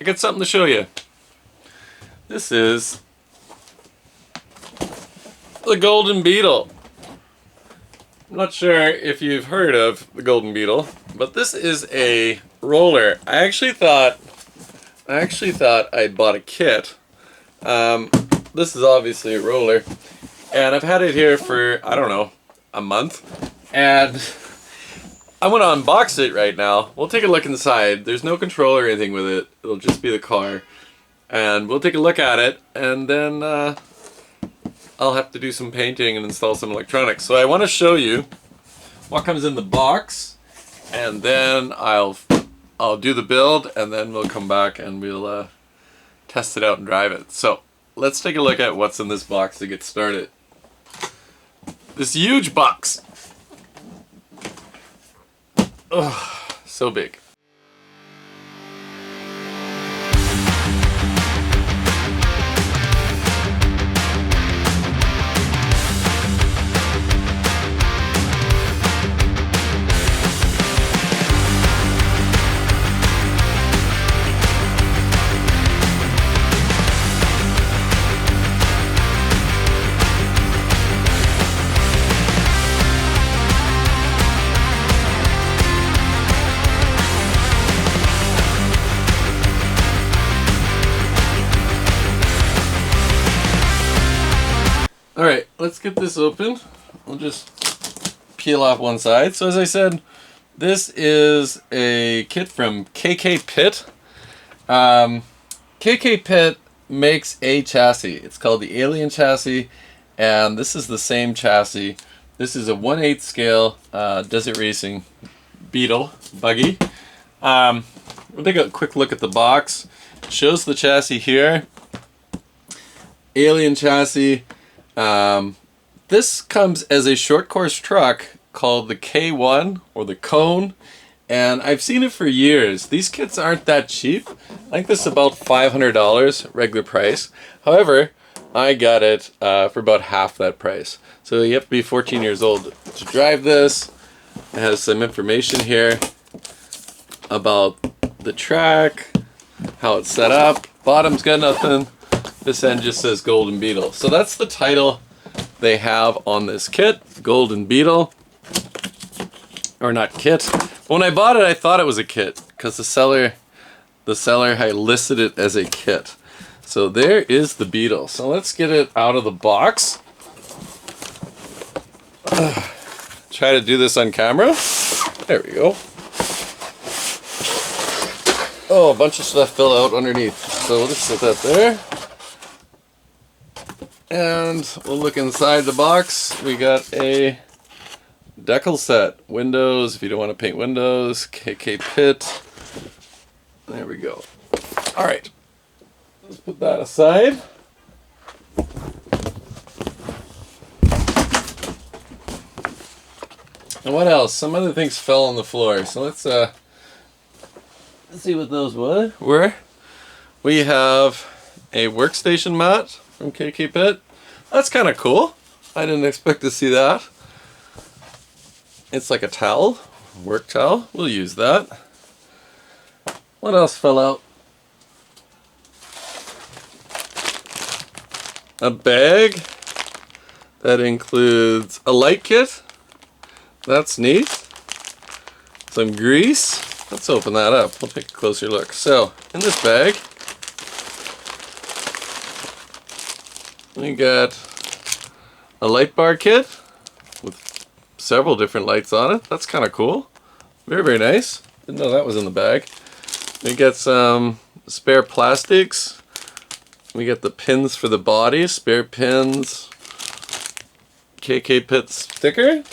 got something to show you. This is the Golden Beetle. I'm not sure if you've heard of the Golden Beetle, but this is a roller. I actually thought I bought a kit. This is obviously a roller, and I've had it here for, I don't know, a month, and I want to unbox it right now. We'll take a look inside. There's no controller or anything with it. It'll just be the car, and we'll take a look at it, and then I'll have to do some painting and install some electronics. So I want to show you what comes in the box, and then I'll do the build, and then we'll come back and we'll test it out and drive it. So let's take a look at what's in this box to get started. This huge box. Oh, so big. Alright, let's get this open. We'll just peel off one side. So as I said, this is a kit from KK Pit. KK Pit makes a chassis. It's called the Alien chassis, and this is the same chassis. This is a 1/8 scale desert racing Beetle buggy. We'll take a quick look at the box. It shows the chassis here. Alien chassis. This comes as a short course truck called the K1 or the Cone, and I've seen it for years. These kits aren't that cheap. I think this is about $500 regular price. However, I got it for about half that price. So you have to be 14 years old to drive this. It has some information here about the track, how it's set up. Bottom's got nothing. This end just says Golden Beetle. So that's the title they have on this kit, Golden Beetle. Or not kit. When I bought it, I thought it was a kit because the seller had listed it as a kit. So there is the Beetle. So let's get it out of the box. Try to do this on camera. There we go. Oh, a bunch of stuff fell out underneath. So we'll just put that there. And we'll look inside the box. We got a decal set. Windows, if you don't want to paint windows. KK Pit. There we go. Alright. Let's put that aside. And what else? Some other things fell on the floor. So let's see what those were. We have a workstation mat from KK Pit. That's kind of cool. I didn't expect to see that. It's like a towel, work towel. We'll use that. What else fell out? A bag that includes a light kit. That's neat. Some grease. Let's open that up. We'll take a closer look. So, in this bag, we got a light bar kit with several different lights on it. That's kind of cool. Very, very nice. Didn't know that was in the bag. We got some spare plastics. We got the pins for the body, spare pins. KK Pit sticker.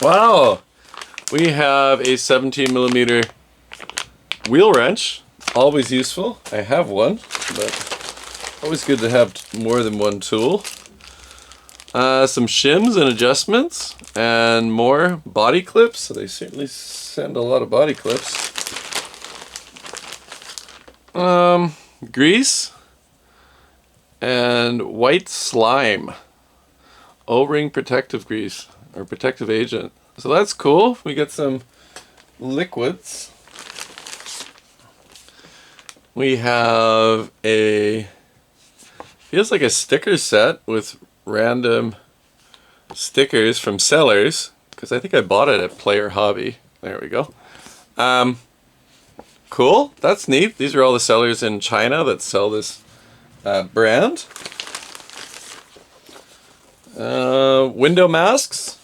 Wow. We have a 17mm wheel wrench. Always useful. I have one, but always good to have more than one tool. Some shims and adjustments, and more body clips. So they certainly send a lot of body clips. Grease and white slime. O-ring protective grease or protective agent. So that's cool. We got some liquids. We have feels like a sticker set with random stickers from sellers, because I think I bought it at Player Hobby. There we go. Cool, that's neat. These are all the sellers in China that sell this brand. Window masks.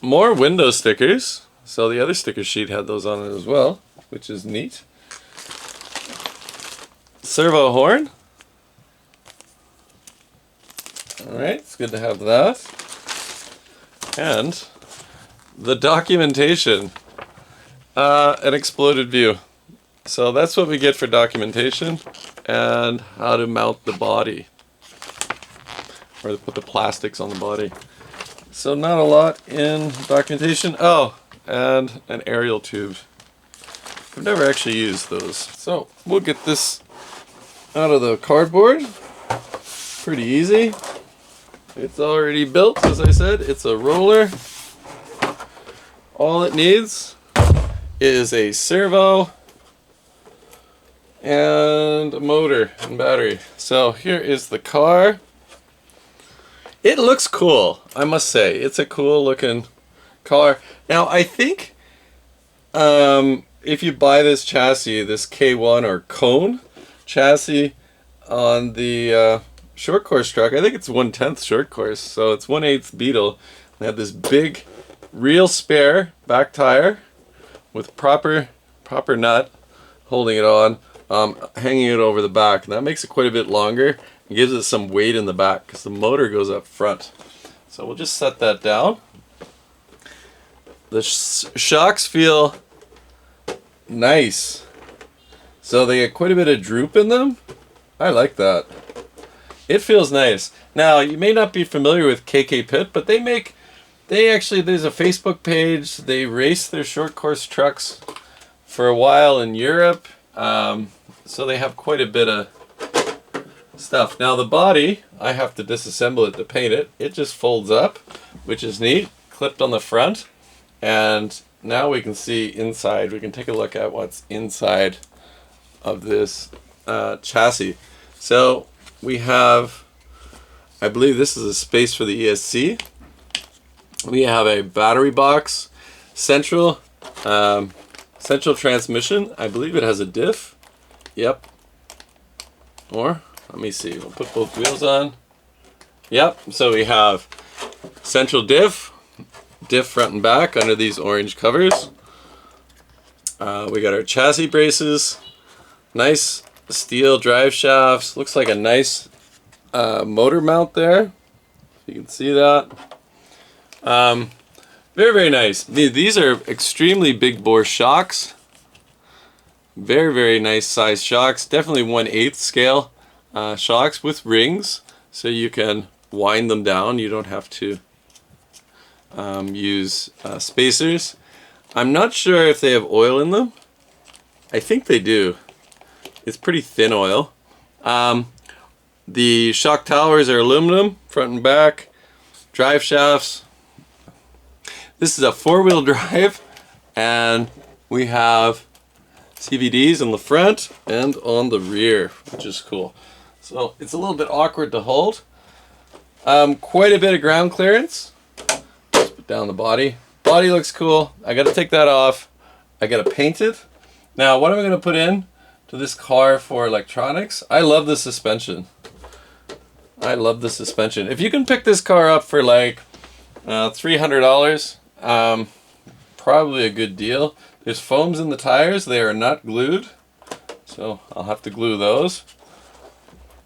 More window stickers. So the other sticker sheet had those on it as well, which is neat. Servo horn. Alright, it's good to have that. And the documentation. An exploded view. So that's what we get for documentation and how to mount the body. Or to put the plastics on the body. So not a lot in documentation. Oh, and an aerial tube. I've never actually used those. So we'll get this out of the cardboard. Pretty easy. It's already built, as I said. It's a roller. All it needs is a servo and a motor and battery. So here is the car. It looks cool, I must say. It's a cool looking car. Now I think if you buy this chassis, this K1 or cone chassis on the short course truck, I think it's 1/10 short course, so it's 1/8 Beetle. They have this big real spare back tire with proper nut holding it on, hanging it over the back, and that makes it quite a bit longer and gives it some weight in the back because the motor goes up front. So we'll just set that down. The shocks feel nice, so they get quite a bit of droop in them. I like that. It feels nice. Now you may not be familiar with KK Pit, but there's a Facebook page. They race their short course trucks for a while in Europe, so they have quite a bit of stuff. Now the body, I have to disassemble it to paint it. It just folds up, which is neat, clipped on the front, and now we can see inside. We can take a look at what's inside of this chassis. So we have, I believe this is a space for the ESC. We have a battery box, central transmission. I believe it has a diff. Yep. Or, let me see, we'll put both wheels on. Yep, so we have central diff front and back under these orange covers. We got our chassis braces, nice steel drive shafts. Looks like a nice motor mount there. You can see that. Very, very nice. These are extremely big bore shocks. Very, very nice size shocks. Definitely 1/8 scale shocks with rings, so you can wind them down. You don't have to use spacers. I'm not sure if they have oil in them. I think they do. It's pretty thin oil. The shock towers are aluminum, front and back. Drive shafts. This is a 4-wheel drive, and we have CVDs on the front and on the rear, which is cool. So it's a little bit awkward to hold. Quite a bit of ground clearance. Let's put down the body. Body looks cool. I got to take that off. I got to paint it. Now, what am I going to put in to this car for electronics? I love the suspension. I love the suspension. If you can pick this car up for like $300, probably a good deal. There's foams in the tires. They are not glued, so I'll have to glue those.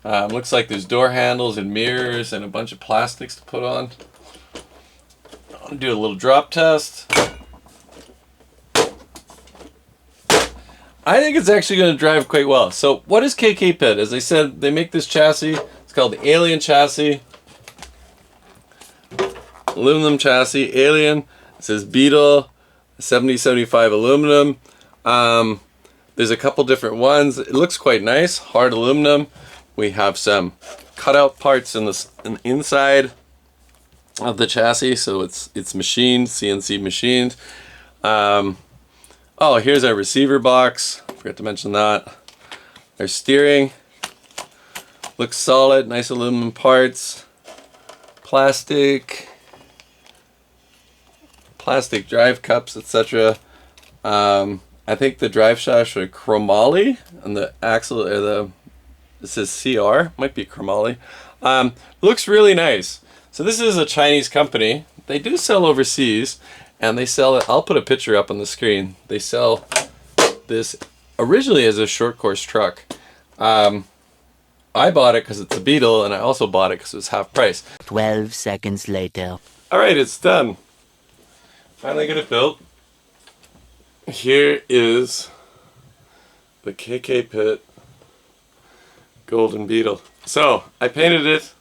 Looks like there's door handles and mirrors and a bunch of plastics to put on. I'll do a little drop test. I think it's actually going to drive quite well. So what is KK Pit? As I said, they make this chassis. It's called the Alien chassis. Aluminum chassis, Alien. It says Beetle, 7075 aluminum. There's a couple different ones. It looks quite nice, hard aluminum. We have some cutout parts in the inside of the chassis, so it's machined, CNC machined. Oh, here's our receiver box. Forgot to mention that. Our steering looks solid, nice aluminum parts. Plastic drive cups, etc. I think the drive shafts are chromoly, and the axle, or this says CR, might be chromoly. Looks really nice. So this is a Chinese company. They do sell overseas, and they sell it. I'll put a picture up on the screen. They sell this originally as a short course truck. I bought it because it's a Beetle, and I also bought it because it was half price. 12 seconds later. All right, it's done. Finally got it built. Here is the KK Pit Golden Beetle. So I painted it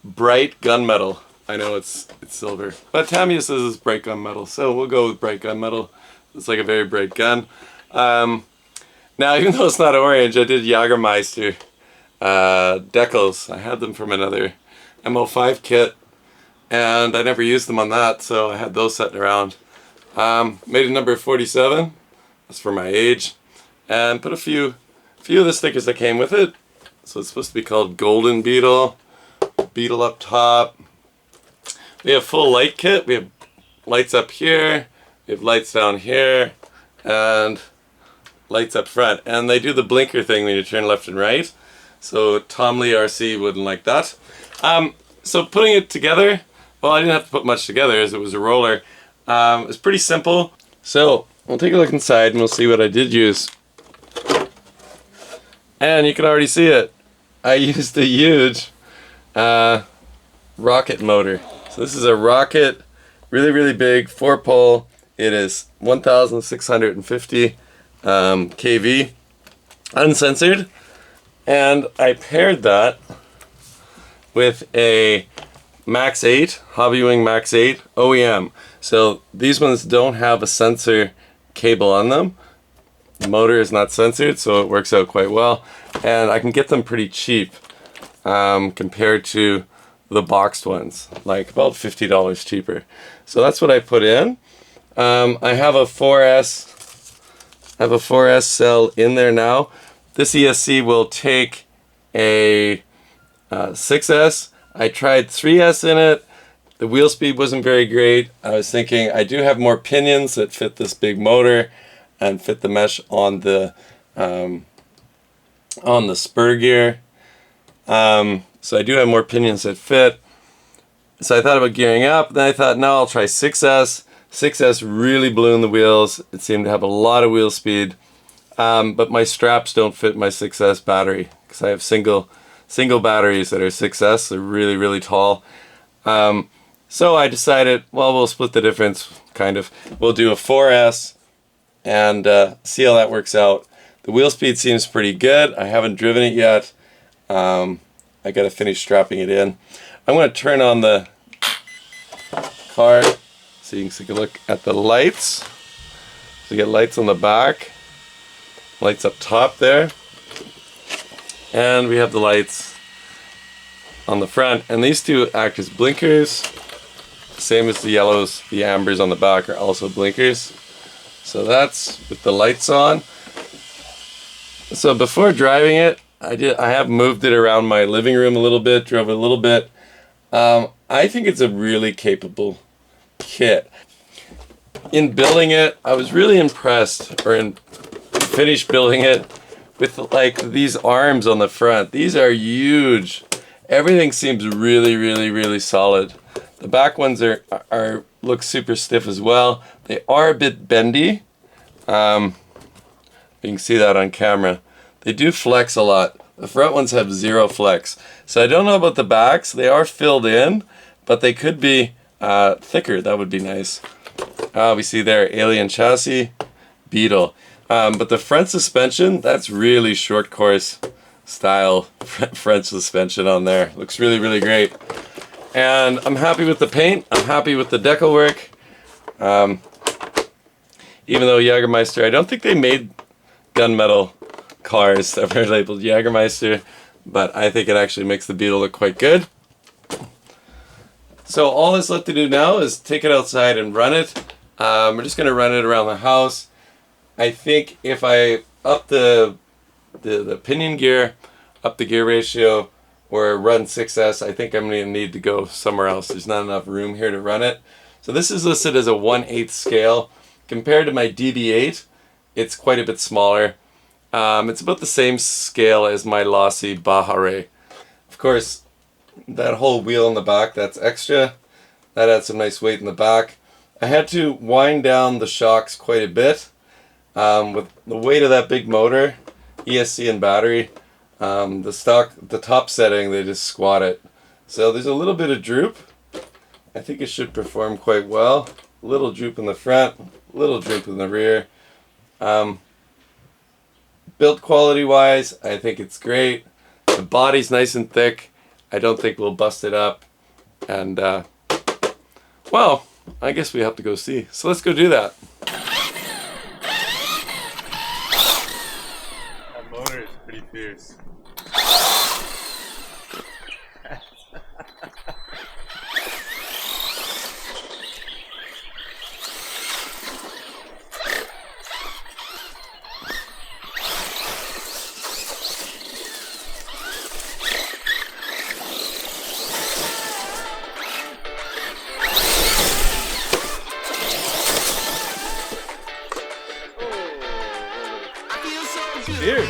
bright gunmetal. I know it's silver, but Tamiya says it's bright gunmetal, so we'll go with bright gunmetal. It's like a very bright gun. Now, even though it's not orange, I did Jagermeister decals. I had them from another MO5 kit, and I never used them on that, so I had those sitting around. Made a number 47. That's for my age, and put a few of the stickers that came with it. So it's supposed to be called Golden Beetle. Beetle up top. We have full light kit. We have lights up here. We have lights down here, and lights up front. And they do the blinker thing when you turn left and right. So Tom Lee RC wouldn't like that. So putting it together, well, I didn't have to put much together as it was a roller. It's pretty simple. So we'll take a look inside and we'll see what I did use. And you can already see it. I used a huge rocket motor. So this is a rocket, really big, 4-pole. It is 1,650 kV, uncensored. And I paired that with a Max 8, Hobbywing Max 8 OEM. So these ones don't have a sensor cable on them. The motor is not censored, so it works out quite well. And I can get them pretty cheap compared to the boxed ones, like about $50 cheaper. So that's what I put in. I have a 4S cell in there now. This ESC will take a 6S. I tried 3S in it. The wheel speed wasn't very great. I was thinking I do have more pinions that fit this big motor and fit the mesh on the spur gear. So I do have more pinions that fit. So I thought about gearing up. Then I thought, no, I'll try 6S. 6S really blew in the wheels. It seemed to have a lot of wheel speed. But my straps don't fit my 6S battery because I have single batteries that are 6S. They're really tall. So I decided, well, we'll split the difference, kind of. We'll do a 4S and see how that works out. The wheel speed seems pretty good. I haven't driven it yet. I got to finish strapping it in. I'm going to turn on the car so you can take a look at the lights. So you get lights on the back, lights up top there, and we have the lights on the front. And these two act as blinkers. Same as the yellows, the ambers on the back are also blinkers. So that's with the lights on. So before driving it, I have moved it around my living room a little bit, drove it a little bit. I think it's a really capable kit. In building it, I was really impressed, or finished building it, with like these arms on the front. These are huge. Everything seems really solid. The back ones look super stiff as well. They are a bit bendy. You can see that on camera. They do flex a lot. The front ones have zero flex. So I don't know about the backs. They are filled in, but they could be thicker. That would be nice. We see there, Alien Chassis, Beetle. But the front suspension, that's really short course style French suspension on there. Looks really great. And I'm happy with the paint. I'm happy with the decal work. Even though Jagermeister, I don't think they made gunmetal cars that were labeled Jagermeister, but I think it actually makes the Beetle look quite good. So all that's left to do now is take it outside and run it. We're just going to run it around the house. I think if I up the pinion gear, up the gear ratio, or run 6S, I think I'm going to need to go somewhere else. There's not enough room here to run it. So this is listed as a 1/8 scale. Compared to my DB8, it's quite a bit smaller. It's about the same scale as my Lossy Bahare. Of course, that whole wheel in the back, that's extra. That adds some nice weight in the back. I had to wind down the shocks quite a bit. With the weight of that big motor, ESC and battery, the top setting, they just squat it. So there's a little bit of droop. I think it should perform quite well. A little droop in the front, a little droop in the rear. Build quality wise, I think it's great. The body's nice and thick. I don't think we'll bust it up. And, well, I guess we have to go see. So let's go do that. That motor is pretty fierce. Here.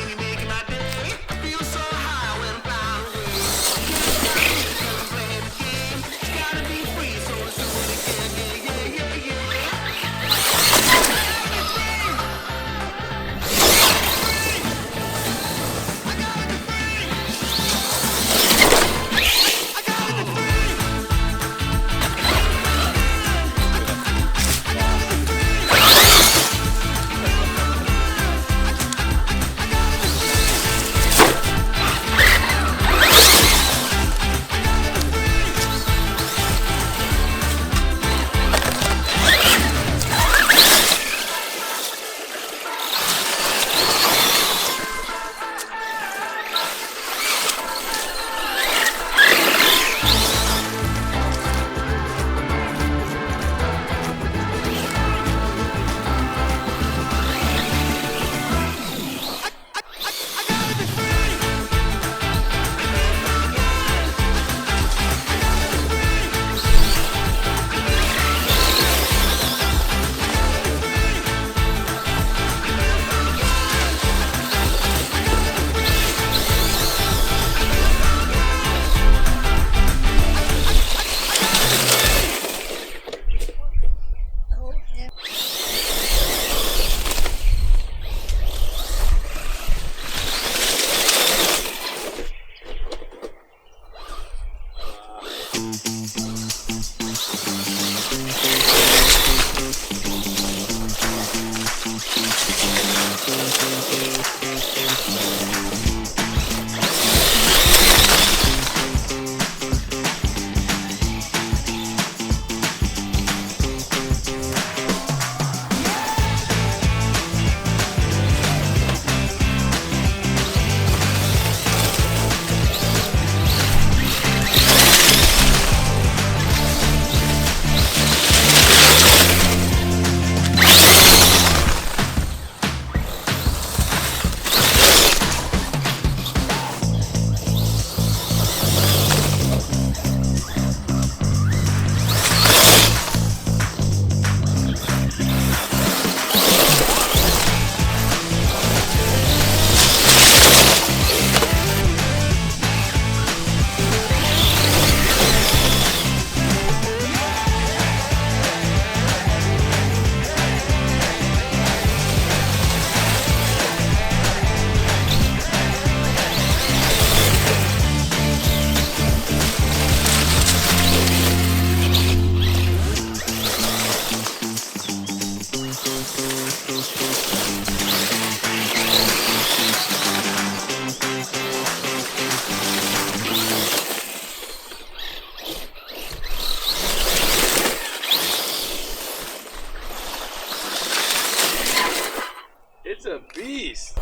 It's a beast.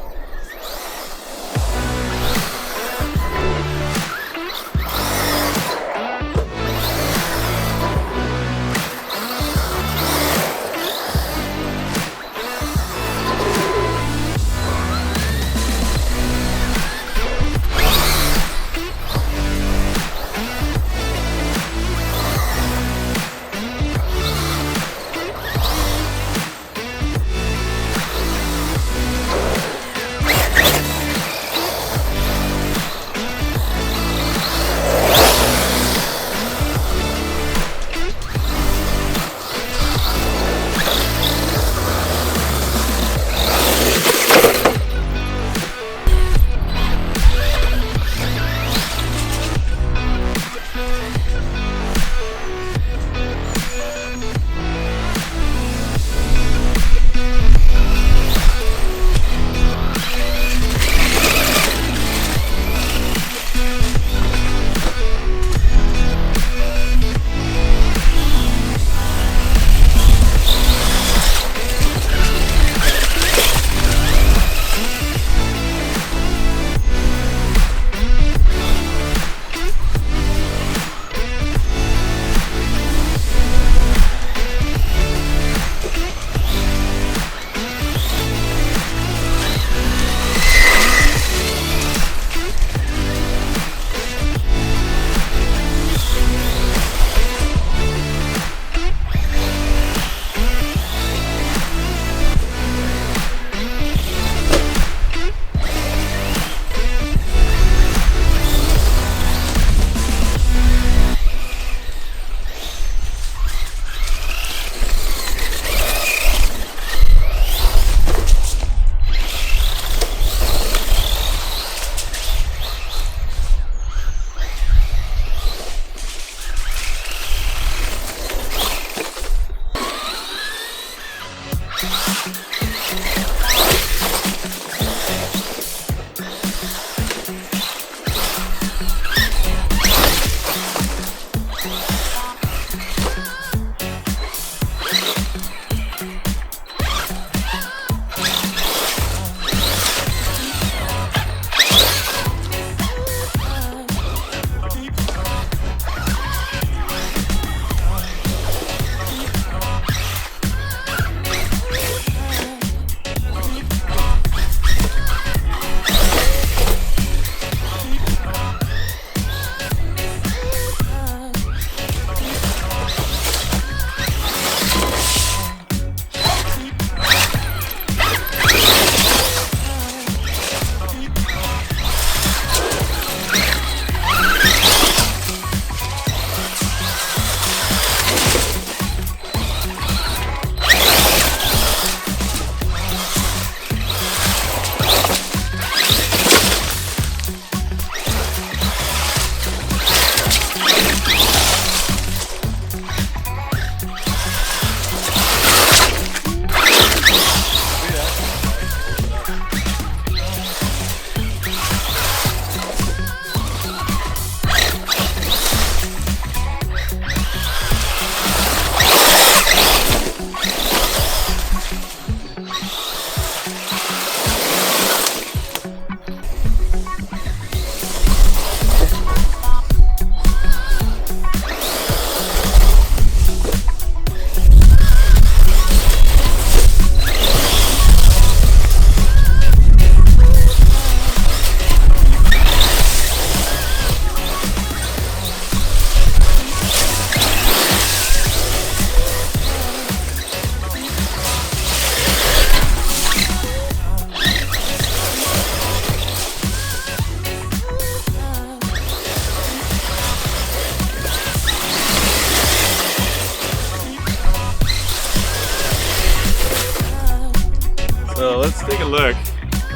So let's take a look.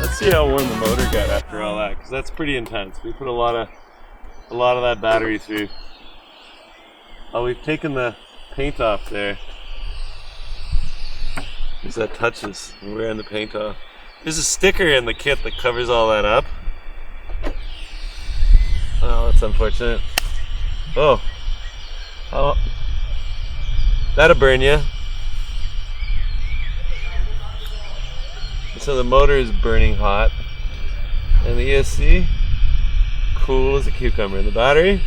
Let's see how warm the motor got after all that, because that's pretty intense. We put a lot of that battery through. Oh, we've taken the paint off there. Because that touches when wearing the paint off. There's a sticker in the kit that covers all that up. Oh, that's unfortunate. Oh, that'll burn you. So the motor is burning hot, and the ESC, cool as a cucumber. And the battery's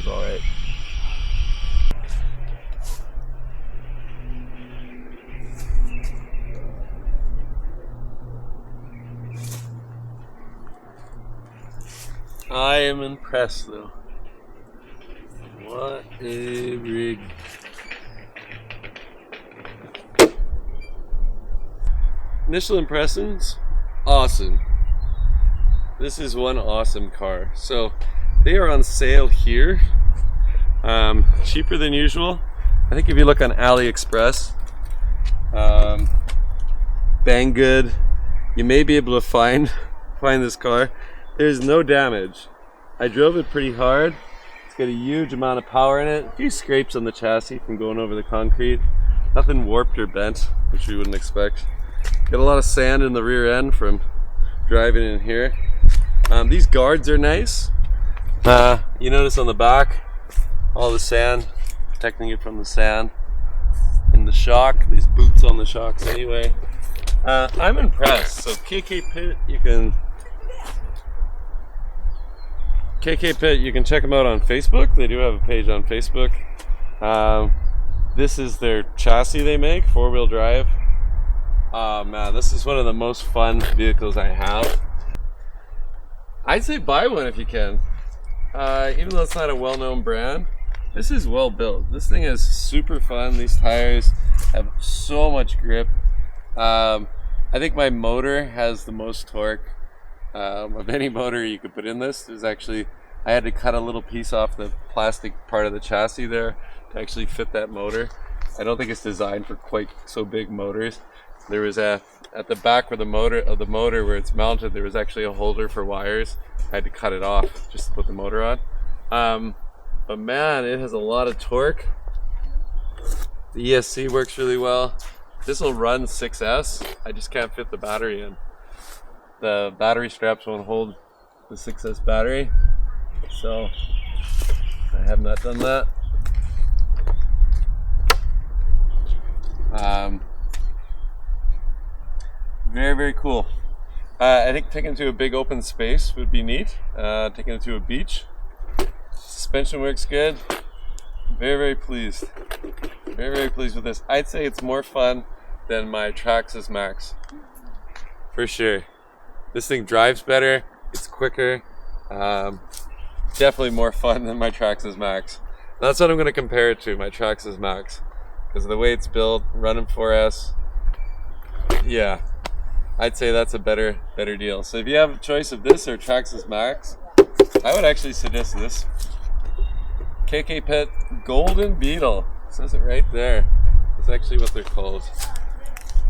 all right. I am impressed though. What a rig. Initial impressions, awesome. This is one awesome car. So they are on sale here, cheaper than usual. I think if you look on AliExpress, Banggood, you may be able to find this car. There's no damage. I drove it pretty hard. It's got a huge amount of power in it. A few scrapes on the chassis from going over the concrete. Nothing warped or bent, which we wouldn't expect. Got a lot of sand in the rear end from driving in here. These guards are nice. You notice on the back, all the sand, protecting it from the sand. In the shock, there's boots on the shocks anyway. I'm impressed. So KK Pit, you can check them out on Facebook. They do have a page on Facebook. This is their chassis they make, 4-wheel drive. Oh man, this is one of the most fun vehicles I have. I'd say buy one if you can. Even though it's not a well-known brand, this is well built. This thing is super fun. These tires have so much grip. I think my motor has the most torque of any motor you could put in this. There's actually, I had to cut a little piece off the plastic part of the chassis there to actually fit that motor. I don't think it's designed for quite so big motors. There was at the back where the motor where it's mounted, there was actually a holder for wires. I had to cut it off just to put the motor on. But man, it has a lot of torque. The ESC works really well. This will run 6S. I just can't fit the battery in. The battery straps won't hold the 6S battery, so I have not done that. Very, very cool. I think taking it to a big open space would be neat. Taking it to a beach. Suspension works good. Very, very pleased. Very, very pleased with this. I'd say it's more fun than my Traxxas Max. For sure. This thing drives better. It's quicker. Definitely more fun than my Traxxas Max. That's what I'm going to compare it to, my Traxxas Max. Because of the way it's built, running 4S. Yeah. I'd say that's a better deal. So if you have a choice of this or Traxxas Max, I would actually suggest this. KK Pit Golden Beetle. It says it right there. That's actually what they're called.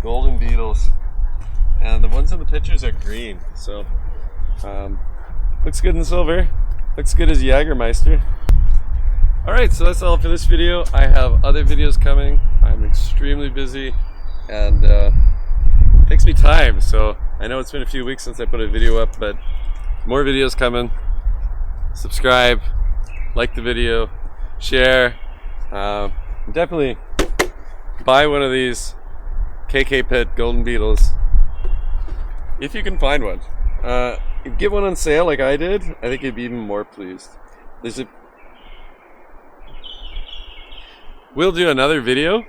Golden Beetles. And the ones in the pictures are green. So, looks good in silver. Looks good as Jägermeister. Alright, so that's all for this video. I have other videos coming. I'm extremely busy. And, takes me time, so I know it's been a few weeks since I put a video up, but more videos coming. Subscribe, like the video, share. Definitely buy one of these KK Pit Golden Beetles if you can find one. Get one on sale like I did, I think you'd be even more pleased. We'll do another video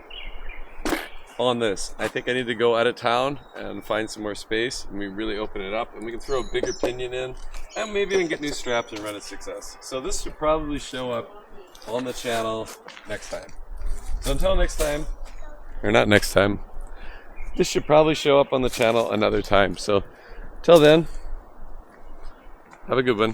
on this. I think I need to go out of town and find some more space, and we really open it up, and we can throw a bigger pinion in, and maybe even get new straps and run a 6S. So this should probably show up on the channel next time. So until next time, or not next time, this should probably show up on the channel another time. So till then, have a good one.